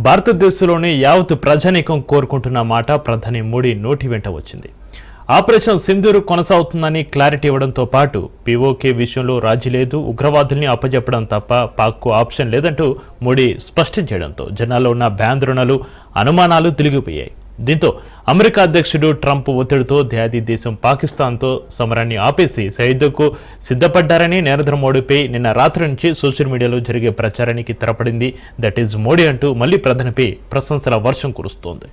భారతదేశంలోని యావత్ ప్రజానీకం కోరుకుంటున్న మాట ప్రధాని మోడీ నోటి వెంట వచ్చింది. ఆపరేషన్ సింధూర్ కొనసాగుతుందని క్లారిటీ ఇవ్వడంతో పాటు పీఓకే విషయంలో రాజీ లేదు, ఉగ్రవాదుల్ని అప్పజెప్పడం తప్ప పాక్కు ఆప్షన్ లేదంటూ మోడీ స్పష్టం చేయడంతో జనాల్లో ఉన్న భయాందోళనలు, అనుమానాలు తిరిగిపోయాయి. దీంతో అమెరికా అధ్యక్షుడు ట్రంప్ ఒత్తిడితో ధ్యాది దేశం పాకిస్తాన్తో సమరాన్ని ఆపేసి సరిహద్దుకు సిద్ధపడ్డారని నరేంద్ర మోడీపై నిన్న రాత్రి నుంచి సోషల్ మీడియాలో జరిగే ప్రచారానికి తెరపడింది. దట్ ఈజ్ మోడీ అంటూ మళ్లీ ప్రధానిపై ప్రశంసల వర్షం కురుస్తోంది.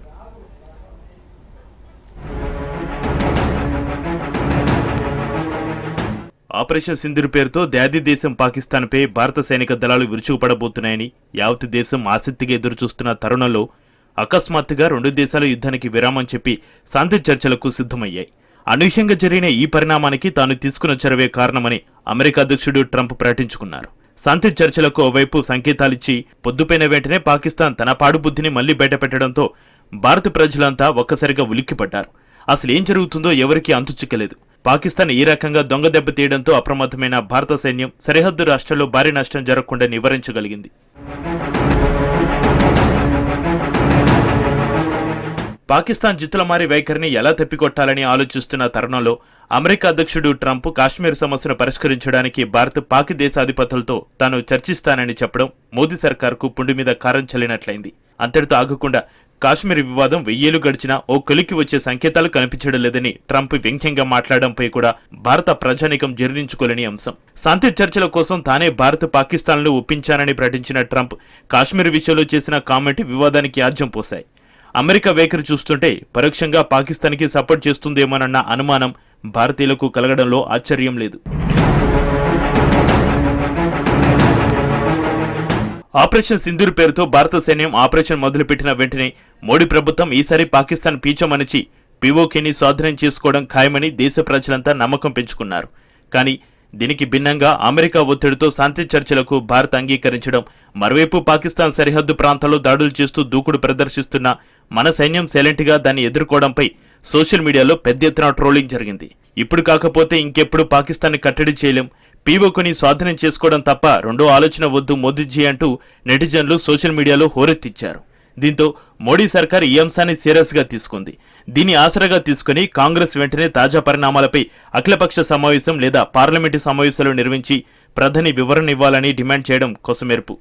ఆపరేషన్ సింధూర్ పేరుతో ధ్యాది దేశం పాకిస్తాన్పై భారత సైనిక దళాలు విరుచుకుపడబోతున్నాయని యావత్ దేశం ఆసక్తిగా ఎదురుచూస్తున్న తరుణంలో అకస్మాత్తుగా రెండు దేశాల యుద్ధానికి విరామం చెప్పి శాంతి చర్చలకు సిద్ధమయ్యాయి. అనూహ్యంగా జరిగిన ఈ పరిణామానికి తాను తీసుకున్న చొరవే కారణమని అమెరికా అధ్యక్షుడు ట్రంప్ ప్రకటించుకున్నారు. శాంతి చర్చలకు ఓవైపు సంకేతాలిచ్చి పొద్దుపైన వెంటనే పాకిస్తాన్ తన పాడుబుద్ధిని మళ్లీ బయటపెట్టడంతో భారత ప్రజలంతా ఒక్కసారిగా ఉలిక్కిపడ్డారు. అసలేం జరుగుతుందో ఎవరికీ అంతుచిక్కలేదు. పాకిస్తాన్ ఈ రకంగా దొంగ దెబ్బ తీయడంతో అప్రమత్తమైన భారత సైన్యం సరిహద్దు రాష్ట్రాల్లో భారీ నష్టం జరగకుండా నివారించగలిగింది. పాకిస్తాన్ జిత్తులమారి వైఖరిని ఎలా తప్పికొట్టాలని ఆలోచిస్తున్న తరుణంలో అమెరికా అధ్యక్షుడు ట్రంప్ కాశ్మీర్ సమస్యను పరిష్కరించడానికి భారత్ పాక్ దేశాధిపతులతో తాను చర్చిస్తానని చెప్పడం మోదీ సర్కార్కు పుండు మీద కారం చల్లినట్లయింది. అంతటితో ఆగకుండా కాశ్మీర్ వివాదం 1000 ఏళ్లు గడిచినా ఓ కొలికి వచ్చే సంకేతాలు కనిపించడం లేదని ట్రంప్ వ్యంగ్యంగా మాట్లాడడంపై కూడా భారత ప్రజానీకం జీర్ణించుకోలేని అంశం. శాంతి చర్చల కోసం తానే భారత్ పాకిస్తాన్ను ఒప్పించానని ప్రకటించిన ట్రంప్ కాశ్మీర్ విషయంలో చేసిన కామెంట్ వివాదానికి ఆజ్యం పోశాయి. అమెరికా వైఖరి చూస్తుంటే పరోక్షంగా పాకిస్తాన్కి సపోర్ట్ చేస్తుందేమోనన్న అనుమానం భారతీయులకు కలగడంలో ఆశ్చర్యం లేదు. ఆపరేషన్ సింధూర్ పేరుతో భారత సైన్యం ఆపరేషన్ మొదలుపెట్టిన వెంటనే మోడీ ప్రభుత్వం ఈసారి పాకిస్తాన్ పీచమనిచి పీఓకేని స్వాధీనం చేసుకోవడం ఖాయమని దేశ ప్రజలంతా నమ్మకం పెంచుకున్నారు. కానీ దీనికి భిన్నంగా అమెరికా ఒత్తిడితో శాంతి చర్చలకు భారత్ అంగీకరించడం, మరోవైపు పాకిస్తాన్ సరిహద్దు ప్రాంతాల్లో దాడులు చేస్తూ దూకుడు ప్రదర్శిస్తున్న మన సైన్యం సైలెంట్గా దాన్ని ఎదుర్కోవడంపై సోషల్ మీడియాలో పెద్ద ఎత్తున ట్రోలింగ్ జరిగింది. ఇప్పుడు కాకపోతే ఇంకెప్పుడు పాకిస్తాన్ని కట్టడి చేయలేం, పీఓకేని స్వాధీనం చేసుకోవడం తప్ప రెండో ఆలోచన వద్దు మోదీజీ అంటూ నెటిజన్లు సోషల్ మీడియాలో హోరెత్తిచ్చారు. దీంతో మోడీ సర్కార్ ఈ అంశాన్ని సీరియస్గా తీసుకుంది. దీన్ని ఆసరాగా తీసుకుని కాంగ్రెస్ వెంటనే తాజా పరిణామాలపై అఖిలపక్ష సమావేశం లేదా పార్లమెంటు సమావేశాలు నిర్వహించి ప్రధాని వివరణ ఇవ్వాలని డిమాండ్ చేయడం కొసమెరుపు.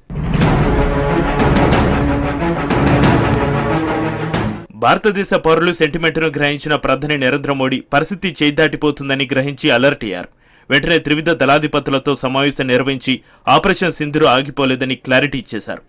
భారతదేశ పౌరులు సెంటిమెంట్ను గ్రహించిన ప్రధాని నరేంద్ర మోడీ పరిస్థితి చేయిదాటిపోతుందని గ్రహించి అలర్ట్ అయ్యారు. వెంటనే త్రివిధ దళాధిపతులతో సమావేశం నిర్వహించి ఆపరేషన్ సింధూర్ ఆగిపోలేదని క్లారిటీ ఇచ్చేశారు.